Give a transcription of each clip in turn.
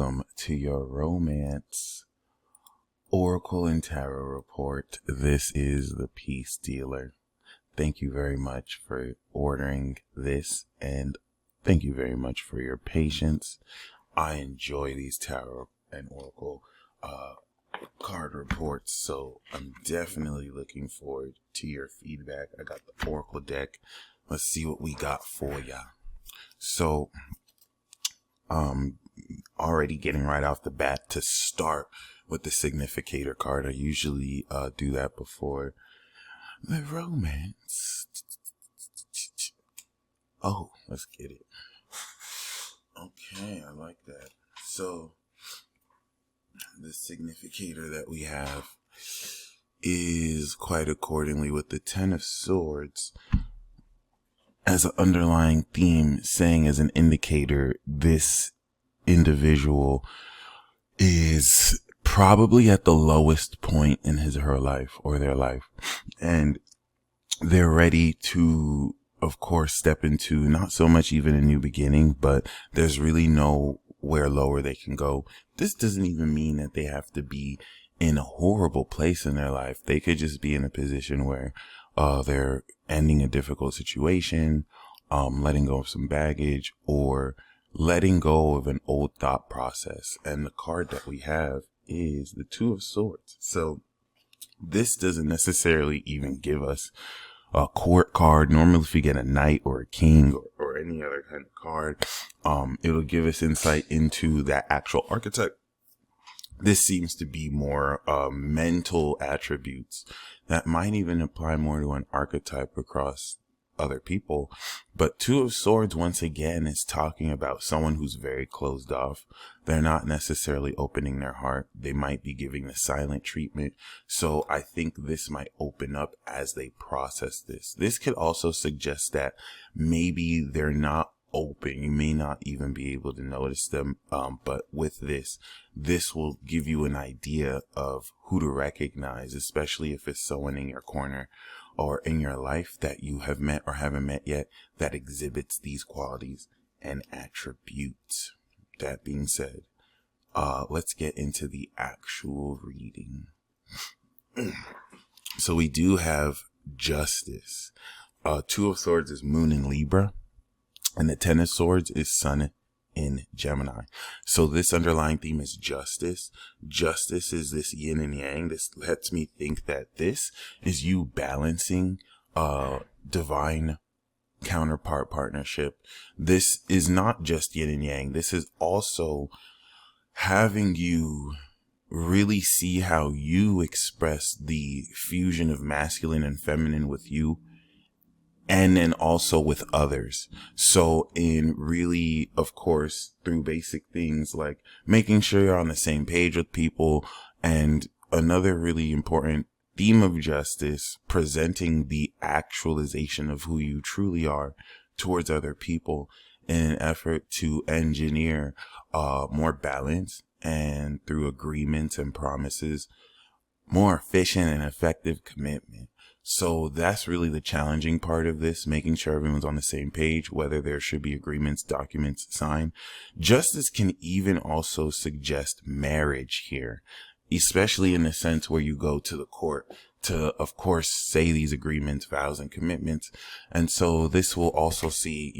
welcome to your romance oracle and tarot report. This is the Peace Dealer. Thank you very much for ordering this, and thank you very much for your patience. I enjoy these tarot and oracle card reports, so I'm definitely looking forward to your feedback. I got the oracle deck. Let's see what we got for ya. So, already getting right off the bat to start with the significator card. I usually do that before the romance. Oh, let's get it. Okay, I like that. So, the significator that we have is quite accordingly with the Ten of Swords as an underlying theme, saying as an indicator, this individual is probably at the lowest point in his or her life or their life, and they're ready to, of course, step into not so much even a new beginning, but there's really nowhere lower they can go. This doesn't even mean that they have to be in a horrible place in their life. They could just be in a position where they're ending a difficult situation, letting go of some baggage, or letting go of an old thought process. And the card that we have is the Two of Swords. So this doesn't necessarily even give us a court card. Normally if you get a knight or a king or any other kind of card, it'll give us insight into that actual archetype. This seems to be more mental attributes that might even apply more to an archetype across other people. But Two of Swords, once again, is talking about someone who's very closed off. They're not necessarily opening their heart. They might be giving the silent treatment. So I think this might open up as they process this. This could also suggest that maybe they're not open. You may not even be able to notice them. But with this will give you an idea of who to recognize, especially if it's someone in your corner or in your life that you have met or haven't met yet that exhibits these qualities and attributes. That being said, let's get into the actual reading. So we do have Justice. Two of Swords is Moon in Libra, and the Ten of Swords is Sun in Gemini. So this underlying theme is justice. Justice is this yin and yang. This lets me think that this is you balancing divine counterpart partnership. This is not just yin and yang. This is also having you really see how you express the fusion of masculine and feminine with you, and then also with others. So in really, of course, through basic things like making sure you're on the same page with people, and another really important theme of justice, presenting the actualization of who you truly are towards other people in an effort to engineer more balance, and through agreements and promises, more efficient and effective commitment. So that's really the challenging part of this, making sure everyone's on the same page, whether there should be agreements, documents signed. Justice can even also suggest marriage here, especially in the sense where you go to the court to, of course, say these agreements, vows, and commitments. And so this will also see,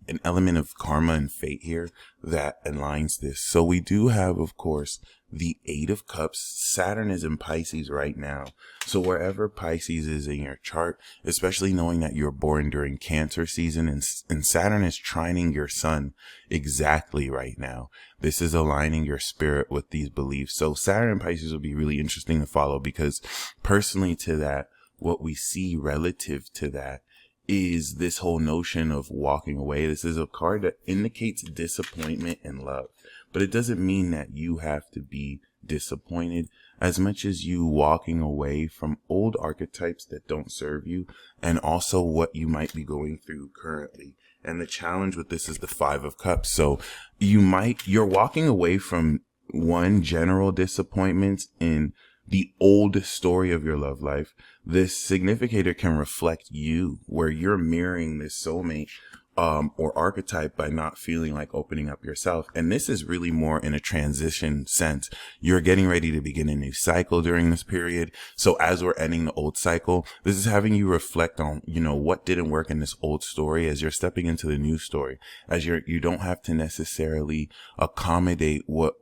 an element of karma and fate here that aligns this. So we do have, of course, the Eight of Cups. Saturn is in Pisces right now. So wherever Pisces is in your chart, especially knowing that you're born during Cancer season, and Saturn is trining your sun exactly right now. This is aligning your spirit with these beliefs. So Saturn and Pisces will be really interesting to follow, because personally to that, what we see relative to that is this whole notion of walking away. This is a card that indicates disappointment in love, but it doesn't mean that you have to be disappointed, as much as you walking away from old archetypes that don't serve you, and also what you might be going through currently. And the challenge with this is the Five of Cups. So you're walking away from one, general disappointments in the old story of your love life. This significator can reflect you, where you're mirroring this soulmate or archetype by not feeling like opening up yourself. And this is really more in a transition sense. You're getting ready to begin a new cycle during this period. So as we're ending the old cycle, this is having you reflect on, what didn't work in this old story as you're stepping into the new story, as you don't have to necessarily accommodate what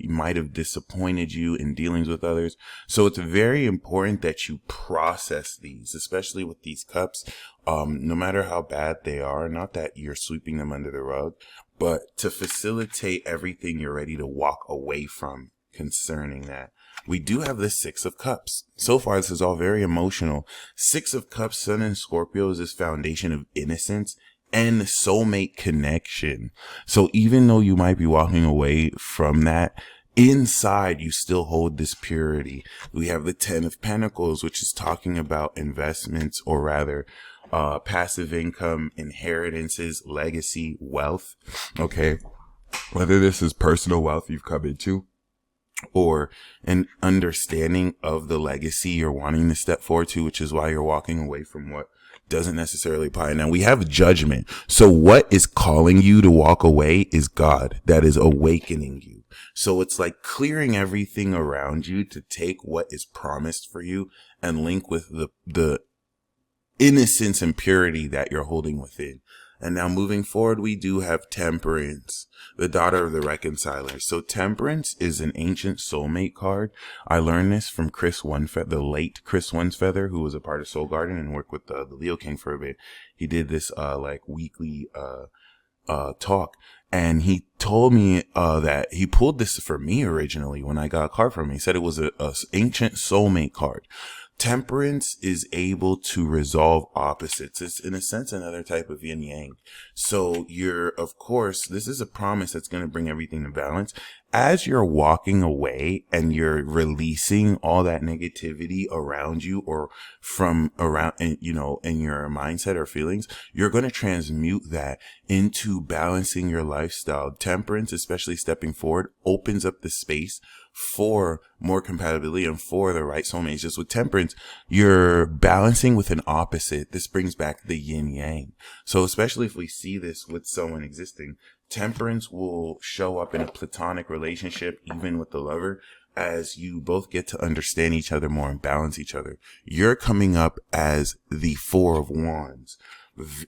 might have disappointed you in dealings with others. So it's very important that you process these, especially with these cups. No matter how bad they are, not that you're sweeping them under the rug, but to facilitate everything you're ready to walk away from concerning that. We do have the Six of Cups. So far, this is all very emotional. Six of Cups, Sun in Scorpio, is this foundation of innocence and soulmate connection. So even though you might be walking away from that, inside you still hold this purity. We have the Ten of Pentacles, which is talking about investments, or rather passive income, inheritances, legacy, wealth. Okay. Whether this is personal wealth you've come into, or an understanding of the legacy you're wanting to step forward to, which is why you're walking away from what doesn't necessarily apply. Now we have judgment. So what is calling you to walk away is God that is awakening you. So it's like clearing everything around you to take what is promised for you and link with the innocence and purity that you're holding within. And now moving forward, we do have Temperance, the daughter of the reconciler. So Temperance is an ancient soulmate card. I learned this from the late Chris Onesfeather, who was a part of Soul Garden and worked with the Leo King for a bit. He did this weekly talk, and he told me that he pulled this for me originally when I got a card from him. He said it was a ancient soulmate card. Temperance is able to resolve opposites. It's in a sense another type of yin yang. So of course, this is a promise that's going to bring everything to balance. As you're walking away and you're releasing all that negativity around you or from around, in your mindset or feelings, you're going to transmute that into balancing your lifestyle. Temperance, especially stepping forward, opens up the space for more compatibility and for the right soulmates. Just with Temperance, you're balancing with an opposite. This brings back the yin yang. So especially if we see this with someone existing, Temperance will show up in a platonic relationship, even with the lover, as you both get to understand each other more and balance each other. You're coming up as the Four of Wands,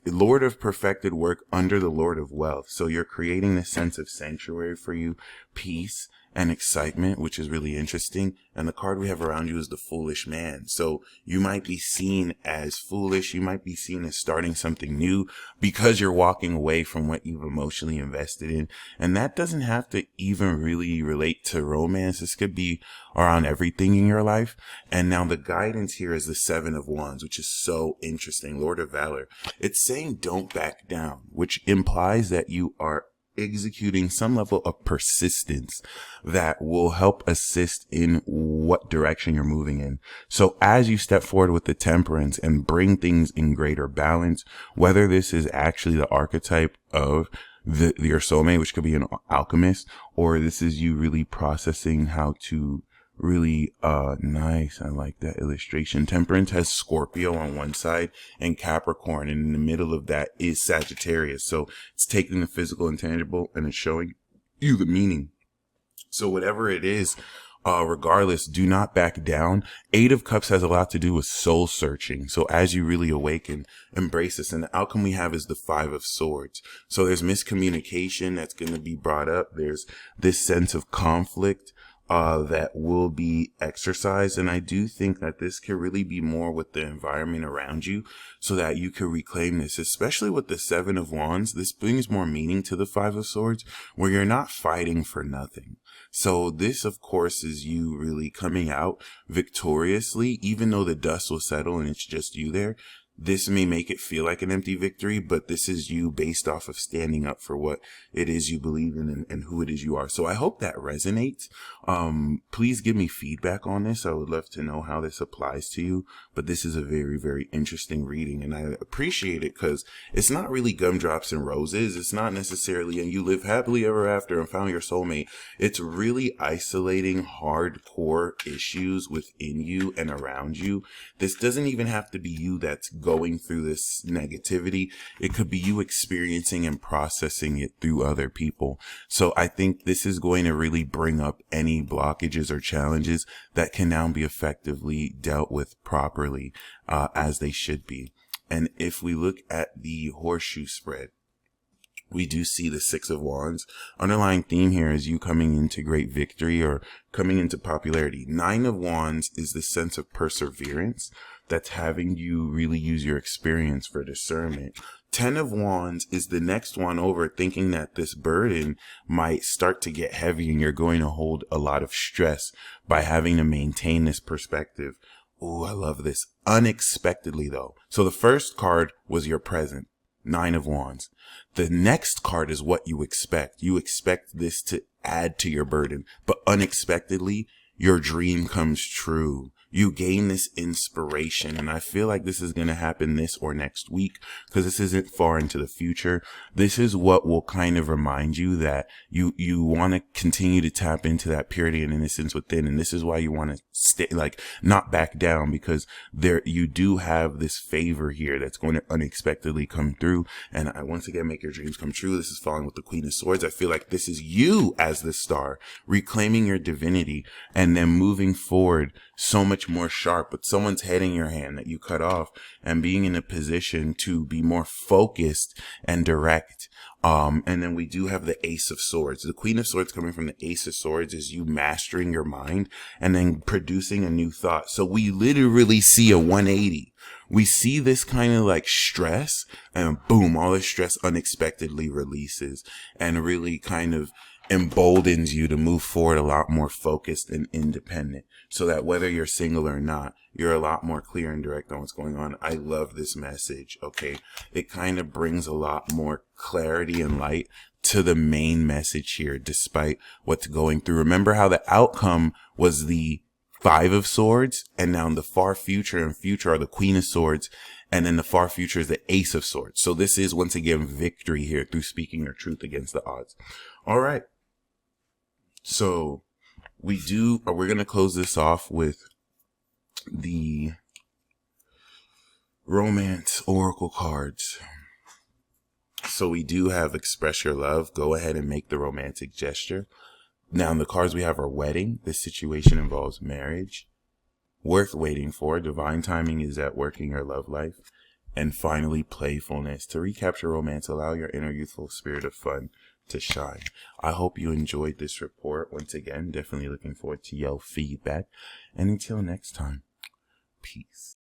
Lord of perfected work under the Lord of wealth. So you're creating this sense of sanctuary for you, peace and excitement, which is really interesting. And the card we have around you is the Foolish Man. So you might be seen as foolish. You might be seen as starting something new because you're walking away from what you've emotionally invested in. And that doesn't have to even really relate to romance. This could be around everything in your life. And now the guidance here is the Seven of Wands, which is so interesting. Lord of Valor. It's saying don't back down, which implies that you are executing some level of persistence that will help assist in what direction you're moving in. So as you step forward with the Temperance and bring things in greater balance, whether this is actually the archetype of your soulmate, which could be an alchemist, or this is you really processing how to really nice. I like that illustration. Temperance has Scorpio on one side and Capricorn, and in the middle of that is Sagittarius. So it's taking the physical and tangible and it's showing you the meaning. So whatever it is, regardless, do not back down. Eight of Cups has a lot to do with soul searching. So as you really awaken, embrace this. And the outcome we have is the Five of Swords. So there's miscommunication that's going to be brought up. There's this sense of conflict that will be exercised. And I do think that this can really be more with the environment around you so that you can reclaim this, especially with the Seven of Wands. This brings more meaning to the Five of Swords, where you're not fighting for nothing. So this, of course, is you really coming out victoriously, even though the dust will settle and it's just you there. This may make it feel like an empty victory, but this is you based off of standing up for what it is you believe in and who it is you are. So I hope that resonates. Please give me feedback on this. I would love to know how this applies to you. But this is a very, very interesting reading, and I appreciate it because it's not really gumdrops and roses. It's not necessarily, and you live happily ever after and found your soulmate. It's really isolating hardcore issues within you and around you. This doesn't even have to be you that's going through this negativity. It could be you experiencing and processing it through other people. So I think this is going to really bring up any blockages or challenges that can now be effectively dealt with properly, as they should be. And if we look at the horseshoe spread, we do see the Six of Wands. Underlying theme here is you coming into great victory or coming into popularity. Nine of Wands is the sense of perseverance that's having you really use your experience for discernment. 10 of Wands is the next one over, thinking that this burden might start to get heavy and you're going to hold a lot of stress by having to maintain this perspective. Oh, I love this. Unexpectedly though. So the first card was your present. 9 of Wands. The next card is what you expect. You expect this to add to your burden, but unexpectedly, your dream comes true. You gain this inspiration, and I feel like this is going to happen this or next week because this isn't far into the future. This is what will kind of remind you that you want to continue to tap into that purity and innocence within, and this is why you want to stay, like, not back down, because you do have this favor here that's going to unexpectedly come through. And I once again make your dreams come true. This is falling with the Queen of Swords. I feel like this is you as the star reclaiming your divinity and then moving forward so much more sharp, with someone's head in your hand that you cut off and being in a position to be more focused and direct. And then we do have the Ace of Swords. The Queen of Swords coming from the Ace of Swords is you mastering your mind and then producing a new thought. So we literally see a 180. We see this kind of like stress, and boom, all this stress unexpectedly releases and really kind of emboldens you to move forward a lot more focused and independent, so that whether you're single or not, you're a lot more clear and direct on what's going on. I love this message. Okay. It kind of brings a lot more clarity and light to the main message here, despite what's going through. Remember how the outcome was the Five of Swords, and now in the far future and future are the Queen of Swords, and then the far future is the Ace of Swords. So this is once again victory here through speaking your truth against the odds. All right. So we're going to close this off with the romance oracle cards. So we do have express your love. Go ahead and make the romantic gesture. Now the cards we have are wedding. This situation involves marriage. Worth waiting for. Divine timing is at work in your love life. And finally, playfulness. To recapture romance, allow your inner youthful spirit of fun to shine. I hope you enjoyed this report. Once again, definitely looking forward to your feedback. And until next time, peace.